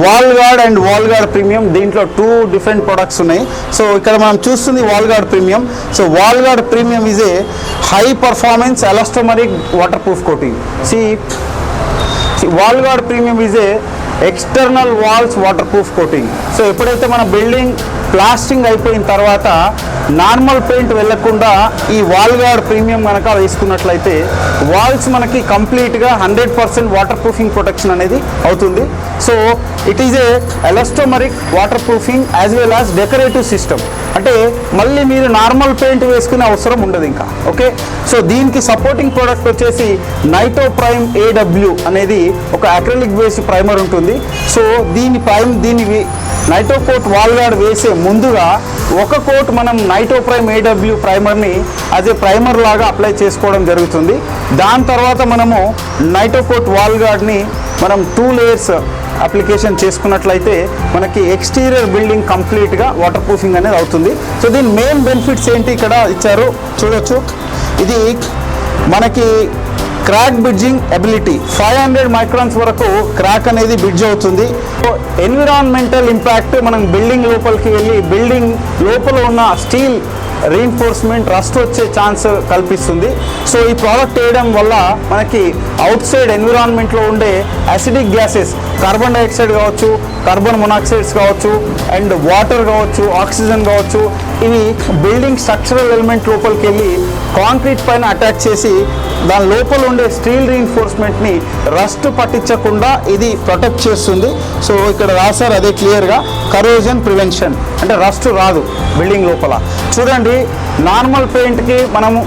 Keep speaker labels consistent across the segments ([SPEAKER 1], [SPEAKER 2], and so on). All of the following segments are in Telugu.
[SPEAKER 1] Wall guard and wall guard premium, దీంట్లో 2 డిఫరెంట్ ప్రొడక్ట్స్ ఉన్నాయి. సో ఇక్కడ మనం చూస్తుంది wall guard premium. So wall guard premium is a high performance elastomeric waterproof coating. Wall guard premium is a external walls waterproof coating. So ఎప్పుడైతే మన బిల్డింగ్ ప్లాస్టింగ్ అయిపోయిన తర్వాత నార్మల్ పెయింట్ వెళ్లకుండా ఈ వాల్ గార్డ్ ప్రీమియం కనుక వేసుకున్నట్లయితే వాల్స్ మనకి కంప్లీట్గా 100% వాటర్ ప్రూఫింగ్ ప్రొటెక్షన్ అనేది అవుతుంది. So it is a elastomeric waterproofing as well as decorative system. అంటే మళ్ళీ మీరు నార్మల్ పెయింట్ వేసుకునే అవసరం ఉండదు ఇంకా. ఓకే, సో దీనికి సపోర్టింగ్ ప్రోడక్ట్ వచ్చేసి నైటో ప్రైమ్ AW అనేది ఒక అక్రిలిక్ బేస్డ్ ప్రైమర్ ఉంటుంది. సో దీని నైటో కోట్ వాల్ గార్డ్ వేసే ముందుగా ఒక కోట్ మనం నైటో ప్రైమ్ AW ప్రైమర్ని యాజ్ ఏ ప్రైమర్ లాగా అప్లై చేసుకోవడం జరుగుతుంది. దాని తర్వాత మనము నైటో కోట్ వాల్ గార్డ్ని మనం 2 లేయర్స్ అప్లికేషన్ చేసుకున్నట్లయితే మనకి ఎక్స్టీరియర్ బిల్డింగ్ కంప్లీట్గా వాటర్ ప్రూఫింగ్ అనేది అవుతుంది. సో దీని మెయిన్ బెనిఫిట్స్ ఏంటి ఇక్కడ ఇచ్చారు చూడొచ్చు. ఇది మనకి క్రాక్ బ్రిడ్జింగ్ ఎబిలిటీ 500 మైక్రాన్స్ వరకు క్రాక్ అనేది బ్రిడ్జ్ అవుతుంది. సో ఎన్విరాన్మెంటల్ ఇంపాక్ట్, మనం బిల్డింగ్ లోపలికి వెళ్ళి బిల్డింగ్ లోపల ఉన్న స్టీల్ రీఎన్ఫోర్స్మెంట్ రస్ట్ వచ్చే ఛాన్స్ కల్పిస్తుంది. సో ఈ ప్రోడక్ట్ వేయడం వల్ల మనకి అవుట్ సైడ్ ఎన్విరాన్మెంట్లో ఉండే యాసిడిక్ గ్యాసెస్, కార్బన్ డైఆక్సైడ్ కావచ్చు, కార్బన్ మొనాక్సైడ్స్ కావచ్చు, అండ్ వాటర్ కావచ్చు, ఆక్సిజన్ కావచ్చు, ఇవి బిల్డింగ్ స్ట్రక్చరల్ ఎలిమెంట్ లోపలికి వెళ్ళి కాంక్రీట్ పైన అటాక్ చేసి దాని లోపల ఉండే స్టీల్ రీఎన్ఫోర్స్మెంట్ని రస్ట్ పట్టించకుండా ఇది ప్రొటెక్ట్ చేస్తుంది. సో ఇక్కడ రాశారు అదే క్లియర్గా, కరోజన్ ప్రివెన్షన్, అంటే రస్ట్ రాదు బిల్డింగ్ లోపల. చూడండి, నార్మల్ పెయింట్కి మనము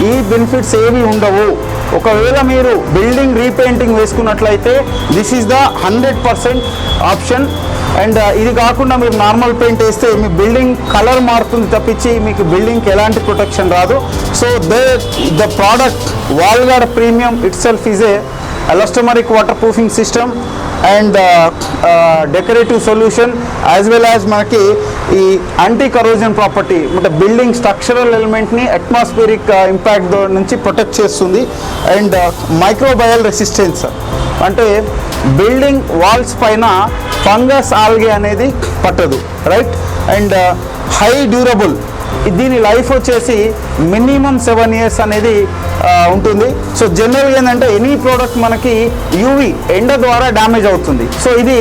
[SPEAKER 1] ఈ బెనిఫిట్స్ ఏవి ఉండవు. ఒకవేళ మీరు బిల్డింగ్ రీపెయింటింగ్ వేసుకున్నట్లయితే this is the 100% option. And ఇది కాకుండా మీరు నార్మల్ పెయింట్ వేస్తే మీ బిల్డింగ్ కలర్ మారుతుంది తప్పించి మీకు బిల్డింగ్కి ఎలాంటి ప్రొటెక్షన్ రాదు. So the product wall guard premium itself is a elastomeric waterproofing system and decorative solution as well as మనకి ఈ యాంటీ కరోజన్ ప్రాపర్టీ, అంటే బిల్డింగ్ స్ట్రక్చరల్ ఎలిమెంట్ని అట్మాస్ఫియరిక్ ఇంపాక్ట్ నుంచి ప్రొటెక్ట్ చేస్తుంది. అండ్ మైక్రోబయల్ రెసిస్టెన్స్, అంటే బిల్డింగ్ వాల్స్ పైన ఫంగస్ ఆల్గే అనేది పట్టదు, రైట్. అండ్ హై డ్యూరబుల్, దీని లైఫ్ వచ్చేసి మినిమం 7 years అనేది ఉంటుంది. సో జనరల్గా ఏంటంటే ఎనీ ప్రోడక్ట్ మనకి యూవి ఎండ ద్వారా డ్యామేజ్ అవుతుంది. సో ఇది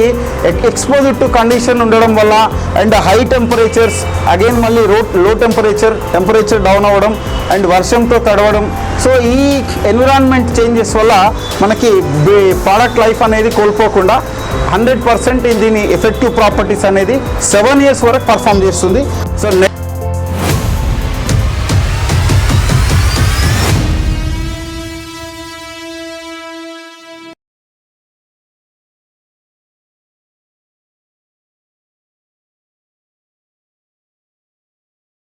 [SPEAKER 1] ఎక్స్పోజ్డ్ టు కండిషన్ ఉండడం వల్ల అండ్ హై టెంపరేచర్స్, అగైన్ మళ్ళీ లో టెంపరేచర్ డౌన్ అవ్వడం అండ్ వర్షంతో తడవడం, సో ఈ ఎన్విరాన్మెంట్ చేంజెస్ వల్ల మనకి ప్రోడక్ట్ లైఫ్ అనేది కోల్పోకుండా 100% దీని ఎఫెక్టివ్ ప్రాపర్టీస్ అనేది 7 years వరకు పర్ఫామ్ చేస్తుంది. సో